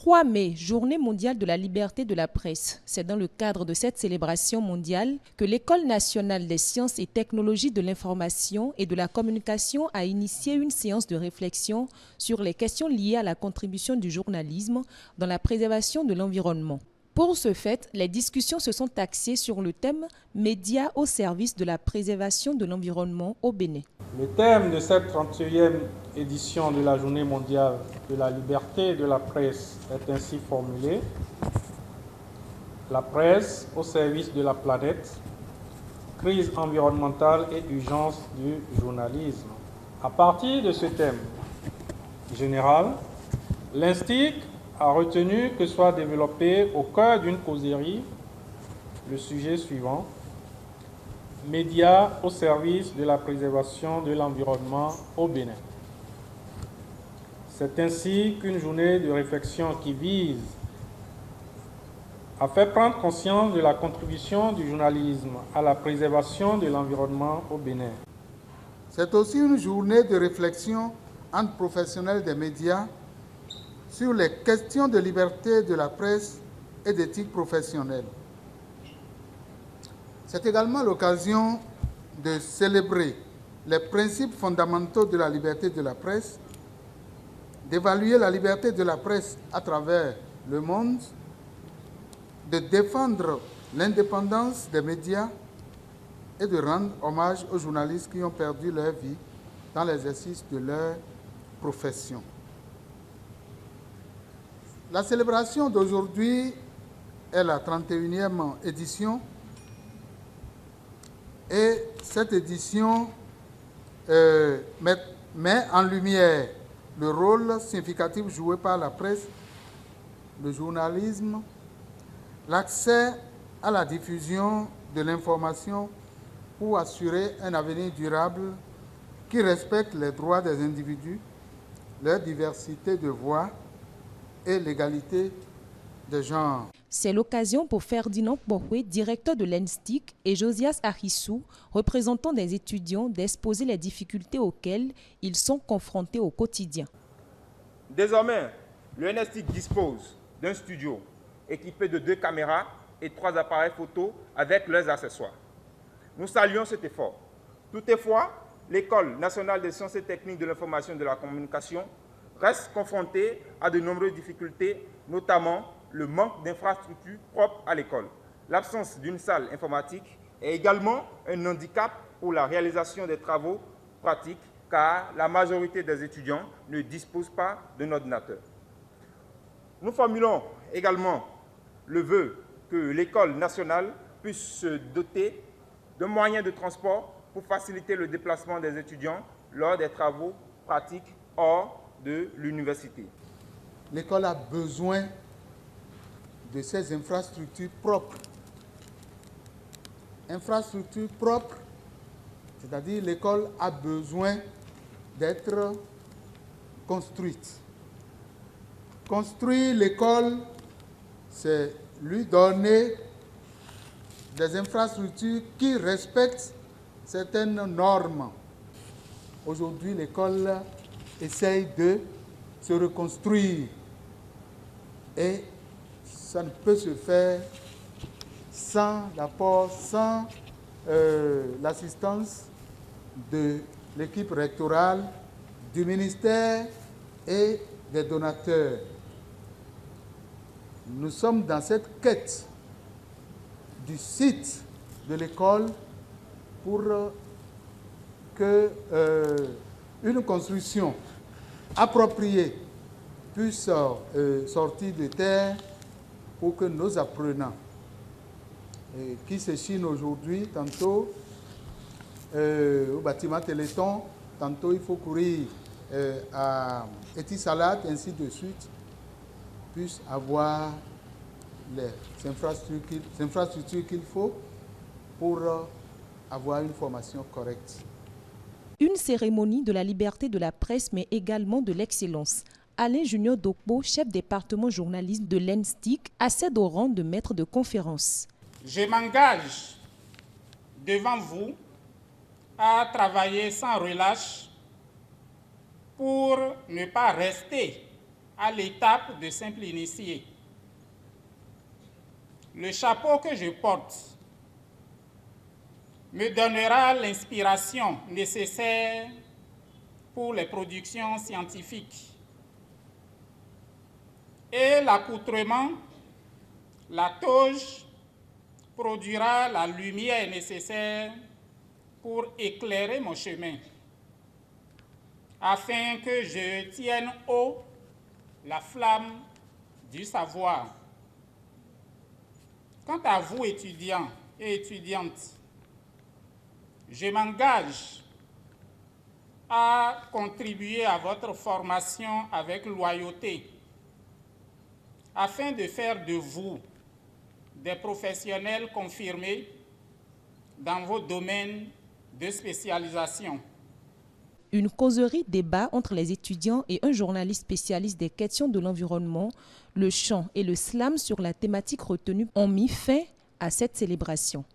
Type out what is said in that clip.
3 mai, Journée mondiale de la liberté de la presse. C'est dans le cadre de cette célébration mondiale que l'École nationale des sciences et technologies de l'information et de la communication a initié une séance de réflexion sur les questions liées à la contribution du journalisme dans la préservation de l'environnement. Pour ce fait, les discussions se sont axées sur le thème « Médias au service de la préservation de l'environnement au Bénin ». Le thème de cette 31e édition de la Journée mondiale de la liberté de la presse est ainsi formulé: la presse au service de la planète, crise environnementale et urgence du journalisme. À partir de ce thème général, l'INSTIC a retenu que soit développé au cœur d'une causerie le sujet suivant: médias au service de la préservation de l'environnement au Bénin. C'est ainsi qu'une journée de réflexion qui vise à faire prendre conscience de la contribution du journalisme à la préservation de l'environnement au Bénin. C'est aussi une journée de réflexion entre professionnels des médias sur les questions de liberté de la presse et d'éthique professionnelle. C'est également l'occasion de célébrer les principes fondamentaux de la liberté de la presse, d'évaluer la liberté de la presse à travers le monde, de défendre l'indépendance des médias et de rendre hommage aux journalistes qui ont perdu leur vie dans l'exercice de leur profession. La célébration d'aujourd'hui est la 31e édition. Et cette édition met en lumière le rôle significatif joué par la presse, le journalisme, l'accès à la diffusion de l'information pour assurer un avenir durable qui respecte les droits des individus, leur diversité de voix et l'égalité des genres. C'est l'occasion pour Ferdinand Bohwe, directeur de l'INSTIC, et Josias Arissou, représentant des étudiants, d'exposer les difficultés auxquelles ils sont confrontés au quotidien. Désormais, le l'INSTIC dispose d'un studio équipé de 2 caméras et 3 appareils photo avec leurs accessoires. Nous saluons cet effort. Toutefois, l'École nationale des sciences et techniques de l'information et de la communication reste confrontée à de nombreuses difficultés, notamment le manque d'infrastructures propres à l'école. L'absence d'une salle informatique est également un handicap pour la réalisation des travaux pratiques, car la majorité des étudiants ne disposent pas d'un ordinateur. Nous formulons également le vœu que l'école nationale puisse se doter de moyens de transport pour faciliter le déplacement des étudiants lors des travaux pratiques hors de l'université. L'école a besoin de ces infrastructures propres. Infrastructures propres, c'est-à-dire l'école a besoin d'être construite. Construire l'école, c'est lui donner des infrastructures qui respectent certaines normes. Aujourd'hui, l'école essaye de se reconstruire et ça ne peut se faire sans l'apport, sans l'assistance de l'équipe rectorale, du ministère et des donateurs. Nous sommes dans cette quête du site de l'école pour que une construction appropriée puisse sortir de terre pour que nos apprenants qui se chinent aujourd'hui, tantôt au bâtiment Téléthon, tantôt il faut courir à Etisalat, ainsi de suite, puissent avoir les infrastructures qu'il faut pour avoir une formation correcte. Une cérémonie de la liberté de la presse, mais également de l'excellence. Alain Junior Dokbo, chef département journaliste de l'INSTIC, accède au rang de maître de conférence. Je m'engage devant vous à travailler sans relâche pour ne pas rester à l'étape de simple initié. Le chapeau que je porte me donnera l'inspiration nécessaire pour les productions scientifiques. Et l'accoutrement, la toge, produira la lumière nécessaire pour éclairer mon chemin, afin que je tienne haut la flamme du savoir. Quant à vous, étudiants et étudiantes, je m'engage à contribuer à votre formation avec loyauté, afin de faire de vous des professionnels confirmés dans vos domaines de spécialisation. Une causerie débat entre les étudiants et un journaliste spécialiste des questions de l'environnement, le chant et le slam sur la thématique retenue ont mis fin à cette célébration.